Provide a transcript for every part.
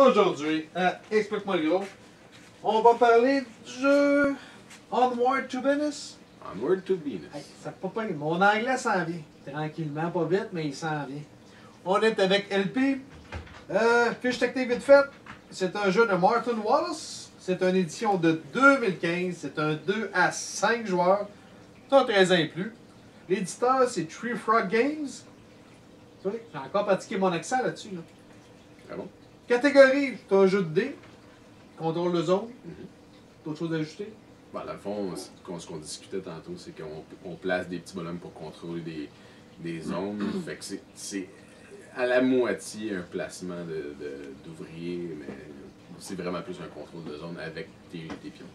Aujourd'hui, explique-moi le gros, on va parler du jeu Onward to Venus. Onward to Venus. Hey, ça peut pas, mon anglais s'en vient. Tranquillement, pas vite, mais il s'en vient. On est avec LP. Fiche technique vite faite. C'est un jeu de Martin Wallace. C'est une édition de 2015. C'est un 2 à 5 joueurs. C'est un 13 ans et plus. L'éditeur, c'est Tree Frog Games. J'ai encore pratiqué mon accent là-dessus. Là. Ah bon? Catégorie, c'est un jeu de dés. Contrôle de zone. D'autres choses à ajouter? Bon, dans le fond, ce qu'on discutait tantôt, c'est qu'on place des petits bonhommes pour contrôler des zones. Fait que c'est à la moitié un placement d'ouvriers, mais c'est vraiment plus un contrôle de zone avec des pions.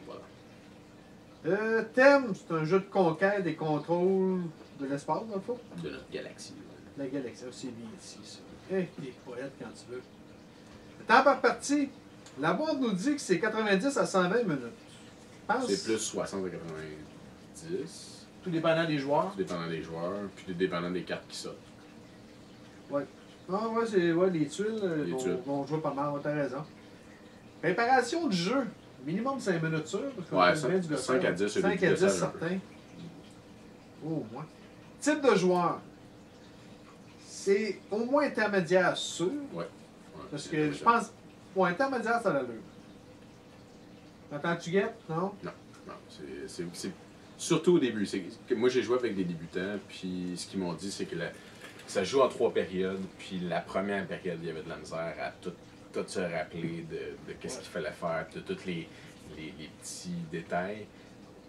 Donc, voilà. Thème, c'est un jeu de conquête et contrôle de l'espace, dans le fond. De notre galaxie. La galaxie, c'est bien ici, ça. T'es poète quand tu veux. Le temps par partie, la boîte nous dit que c'est 90 à 120 minutes. C'est plus 60 à 90. Tout dépendant des joueurs. Tout dépendant des joueurs, puis tout dépendant des cartes qui sortent. Ouais. Ah ouais, c'est les tuiles. On joue pas mal, t'as raison. Préparation du jeu. Minimum 5 minutes sûr. Parce ouais, du 5 à 10, 5 à 10 certains. Au moins. Type de joueur. C'est au moins intermédiaire sûr. Ouais. Parce que je pense, pour intermédiaire, ça a l'allure. Attends, tu guettes? Non? Non. C'est surtout au début. Moi, j'ai joué avec des débutants, puis ce qu'ils m'ont dit, c'est que ça joue en 3 périodes, puis la première période, il y avait de la misère à tout se rappeler de qu'est-ce qu'il fallait faire, de tous les petits détails.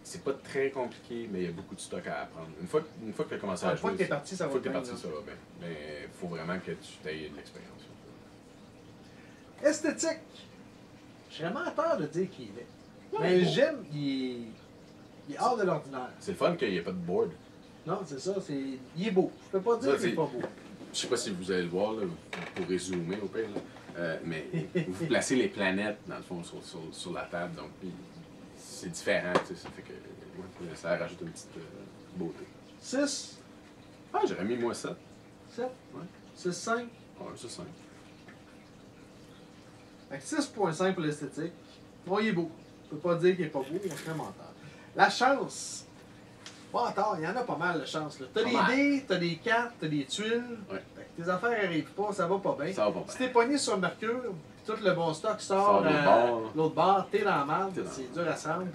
C'est pas très compliqué, mais il y a beaucoup de stock à apprendre. Une fois que tu as commencé à jouer, une fois que tu es parti, ça va bien. Mais il faut vraiment que tu aies de l'expérience. Esthétique. Je serais menteur de dire qu'il est. Mais j'aime, il est hors de l'ordinaire. C'est le fun qu'il n'y ait pas de board. Non, c'est ça. Il est beau. Je peux pas dire qu'il est pas beau. Je sais pas si vous allez le voir, là, pour résumer au pire, mais vous placez les planètes, dans le fond, sur la table, donc c'est différent, tu sais, ça fait que ça rajoute une petite beauté. 6. Ah, j'aurais mis moi 7. 7? Ouais. 6, 5? Ouais, c'est 5. 6.5 pour l'esthétique. Bon, il est beau. Je peux pas dire qu'il est pas beau, on serait menteur. La chance. Menteur, il y en a pas mal de chance. T'as des dés, t'as des cartes, t'as des tuiles. Ouais. Tes affaires n'arrivent pas, ça va pas bien. Ça va pas bien. Si t'es pogné sur Mercure, puis tout le bon stock sort à l'autre bord, t'es dans la merde, c'est dur à prendre.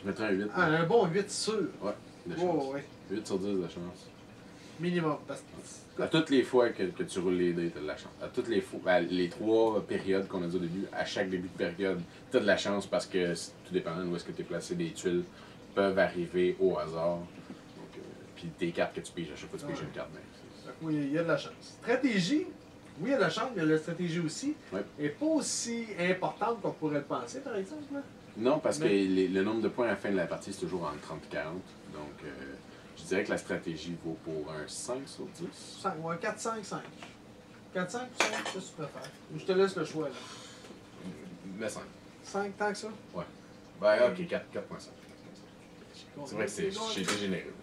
Je mettrais un 8. Un bon 8 sûr. Ouais, de chance. Ouais. 8 sur 10 de chance. Minimum. Parce que... À toutes les fois que tu roules les dés, t'as de la chance. À toutes les fois, les 3 périodes qu'on a dit au début, à chaque début de période, t'as de la chance parce que tout dépendant d'où est-ce que tu es placé, des tuiles peuvent arriver au hasard. Donc, puis tes cartes que tu piges, à chaque fois que tu piges une carte. Oui, il y a de la chance. Stratégie. Oui, il y a de la chance, mais il y a de la stratégie aussi. Ouais. Elle n'est pas aussi importante qu'on pourrait le penser, par exemple. Là. Non, parce que le nombre de points à la fin de la partie, c'est toujours entre 30 et 40. Donc, je dirais que la stratégie vaut pour un 5 sur 10. 5, ouais, 4, 5, 5. 4, 5 ou 5, qu'est-ce que tu préfères? Je te laisse le choix, là. Mais 5. 5, tant que ça? Ouais. Ben, ok, 4.5. C'est vrai que j'ai été généreux.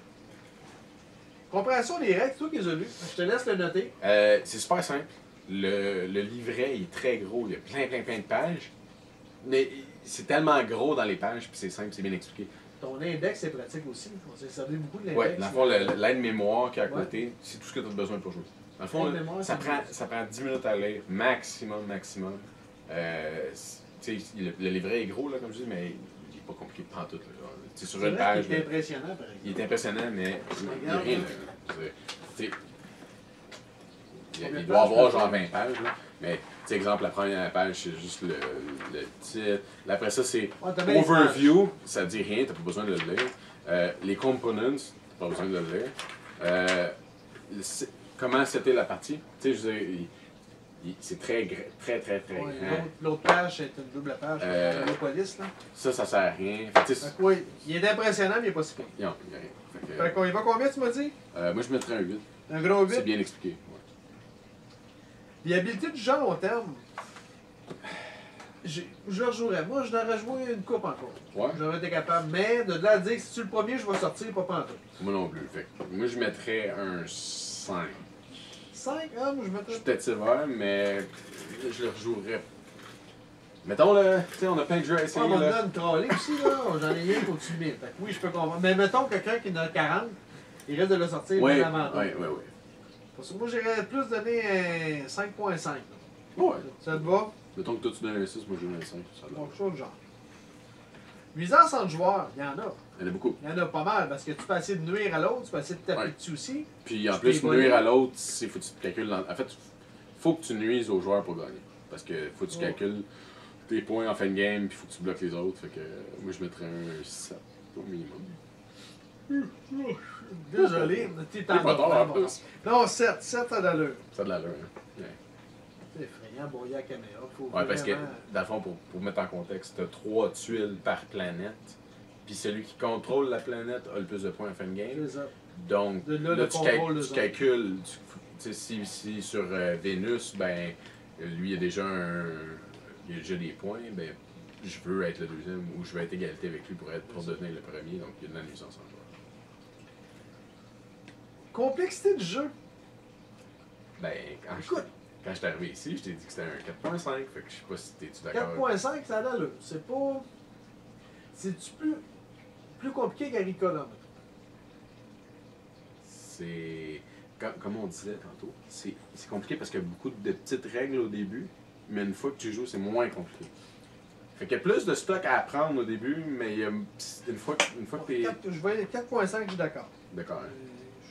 Compréhension des règles, toi qui les as lues. Je te laisse le noter. C'est super simple. Le livret est très gros. Il y a plein de pages. Mais c'est tellement gros dans les pages, puis c'est simple, c'est bien expliqué. Ton index est pratique aussi. On s'est servi beaucoup de l'index. Ouais, dans le fond, l'aide-mémoire qui est à côté, c'est tout ce que tu as besoin pour jouer. Dans le fond, ça prend 10 minutes à lire, maximum. Le livret est gros, là, comme je dis, mais il n'est pas compliqué de prendre tout. C'est sur une page. Il est impressionnant, par exemple. Il est impressionnant, mais il n'y a rien. Il doit avoir genre 20 pages, là. Mais, exemple, la première page, c'est juste le titre. Après ça, c'est Overview, ça dit rien, t'as pas besoin de le lire. Les Components, t'as pas besoin de le lire. Comment c'était la partie? Tu sais, je veux dire, c'est très grand. L'autre page, c'est une double page. La police, là. Ça sert à rien. Oui, il est impressionnant, mais il n'est pas si pire. Non, il n'y a rien. Fait qu'on y va combien, tu m'as dit? Moi, je mettrais un 8. Un gros 8? C'est bien expliqué. Viabilité du jeu à long terme. Je le rejouerais. Moi, je l'aurais joué une coupe encore. Ouais. J'aurais été capable. Mais de là à dire que si tu es le premier, je vais sortir, pas pantoute. Moi non plus. Fait moi, je mettrais un 5. 5? Ah, moi je Je mettrais. suis peut-être sévère, mais je le rejouerais. Mettons, là, tu sais, on a plein de jeux à Ah, essayer. on m'a Là. donné une trolley aussi, là. J'en ai rien qu'au-dessus de 1000. Fait que oui, je peux comprendre. Mais mettons quelqu'un qui en a 40, il risque de le sortir Oui, bien avant toi. oui, oui. Parce que moi, j'irais plus donner un 5.5. Ouais. Ça te va? Mettons que toi tu donnes un 6, moi je donne un 5. Ça a l'air. Quelque chose de genre. Nuisance entre joueurs, il y en a. Il y en a beaucoup. Il y en a pas mal parce que tu peux essayer de nuire à l'autre, tu peux essayer de taper Ouais. dessus aussi. Puis en Tu plus, t'es volé. nuire à l'autre, c'est faut que tu te calcules. En fait, faut que tu nuises aux joueurs pour gagner. Parce que faut que tu Oh. calcules tes points en fin de game, puis faut que tu bloques les autres. Fait que moi je mettrais un 7 au minimum. Désolé, t'es C'est pas tard en plus. Non, 7, 7 ça a d'allure. Ça a de l'allure, hein. Ouais. C'est effrayant, bon, il y a la caméra. Faut Ouais, parce que, vraiment- dans le fond, pour mettre en contexte, t'as 3 tuiles par planète. Puis celui qui contrôle la planète a le plus de points en fin de game. C'est ça. Donc, De là, là, le tu, contrôle de tu zone. calcules. Tu sais, si sur Vénus, ben, lui, il a déjà il a déjà des points, ben, je veux être le deuxième ou je veux être égalité avec lui pour devenir le premier. Donc, il y a de la nuisance en joueur. Complexité du jeu. Ben, Écoute. quand je suis arrivé ici, je t'ai dit que c'était un 4.5. Fait que je sais pas si t'es-tu d'accord. 4.5, ça a d'allure. C'est pas. C'est-tu plus compliqué qu'Agricola, mettons? C'est. Comme on disait tantôt, c'est compliqué parce qu'il y a beaucoup de petites règles au début, mais une fois que tu joues, c'est moins compliqué. Fait qu'il y a plus de stock à apprendre au début, mais il y a, une fois que t'es. 4.5, je suis d'accord. D'accord.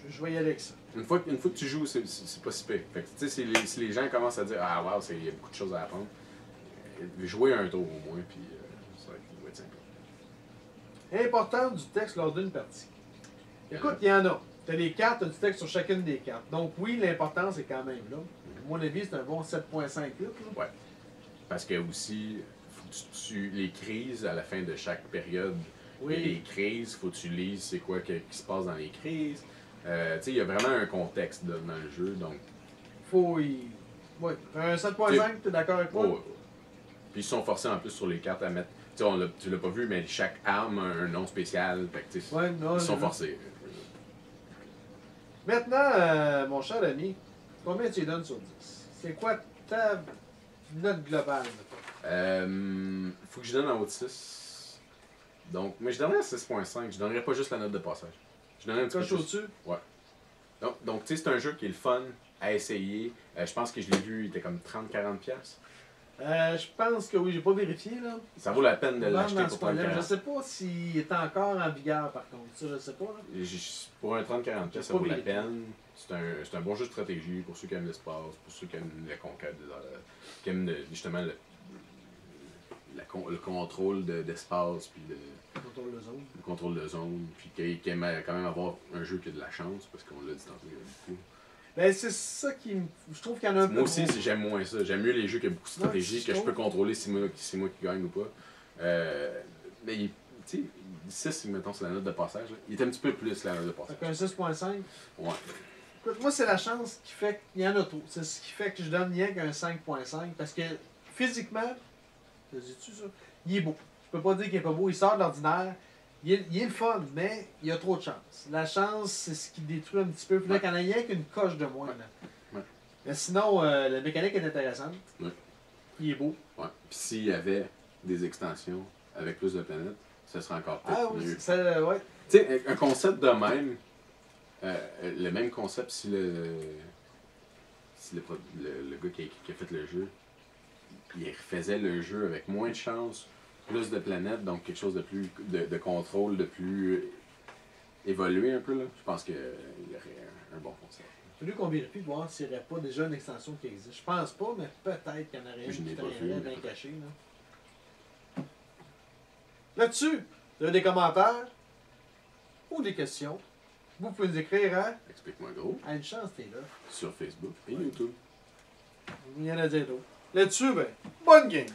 Je vais y aller avec ça. Une fois que tu joues, c'est pas si pire. Fait que, tu sais, si les gens commencent à dire ah, wow, il y a beaucoup de choses à apprendre, jouer un tour au moins, puis ça va être simple. Important du texte lors d'une partie. Écoute, il y en a. Tu as les cartes, tu as du texte sur chacune des cartes. Donc, oui, l'importance est quand même là. À mon avis, c'est un bon 7.5 là. Ouais. Parce que aussi, faut que les crises à la fin de chaque période. Oui. Les crises, faut que tu lises c'est quoi qui se passe dans les crises. Tu sais, il y a vraiment un contexte là, dans le jeu, donc. Faut y. Oui. Un 7.5, tu es d'accord avec moi? Ouais. Puis ils sont forcés en plus sur les cartes à mettre. Tu sais, tu l'as pas vu, mais chaque arme a un nom spécial. Fait que, tu sais, Ouais, non, ils sont je- forcés. Maintenant, mon cher ami, combien tu lui donnes sur 10? C'est quoi ta note globale, mettons? Faut que je donne en haut de 6. Donc, mais je donnerais 6.5. Je donnerais pas juste la note de passage. Je donnerais un petit peu Coche plus. au-dessus? Donc tu sais, c'est un jeu qui est le fun à essayer. Je pense que je l'ai vu, il était comme 30-40$. Je pense que oui, j'ai pas vérifié, là. Ça vaut la peine de Vendre l'acheter dans pour ce coin-là. 30$. Je sais pas s'il est encore en vigueur, par contre. Ça, je sais pas, là. Pour un 30-40$, ça Pas vaut la vérifié. peine. C'est un bon jeu de stratégie pour ceux qui aiment l'espace, pour ceux qui aiment la conquête, qui aiment justement le contrôle d'espace, puis Contrôle de zone. le contrôle de zone, puis qui aime quand même avoir un jeu qui a de la chance, parce qu'on l'a dit tantôt, il y a beaucoup. Ben, c'est ça qui me. Je trouve qu'il y en a un peu. Moi aussi, trop. j'aime moins ça. J'aime mieux les jeux qui ont beaucoup de stratégie, Ouais, que je je peux contrôler si c'est moi qui gagne ou pas. Mais, tu sais, 6, mettons, c'est la note de passage. Là. Il est un petit peu plus la note de passage. Fait qu'un 6.5. Ouais. Écoute, moi, c'est la chance qui fait qu'il y en a trop. C'est ce qui fait que je donne rien qu'un 5.5. Parce que physiquement, je dis-tu ça? Il est beau. Je peux pas dire qu'il est pas beau. Il sort de l'ordinaire. Il est le fun, mais il y a trop de chance. La chance, c'est ce qui détruit un petit peu. Puis là, Ouais. qu'il y en a rien qu'une coche de moins. Là. Ouais. Mais sinon, la mécanique est intéressante. Ouais. Il est beau. Ouais. Puis s'il y avait des extensions avec plus de planètes, ça serait encore peut-être Ah oui, mieux. ça, ouais. Tu sais, un concept de même, le même concept si le gars qui a fait le jeu, il refaisait le jeu avec moins de chance, plus de planètes, donc quelque chose de plus de contrôle, de plus évolué un peu, là. Je pense qu'il y aurait un bon concept. Il faudrait qu'on vérifie de voir s'il n'y aurait pas déjà une extension qui existe. Je pense pas, mais peut-être qu'il y en aurait une Je qui n'ai pas traînerait vu, bien mais cachée. Là-dessus, vous avez des commentaires ou des questions, vous pouvez nous écrire Explique-moi gros, à une chance, t'es là. sur Facebook et YouTube. Il y en a d'autres. Là-dessus, ben, bonne game!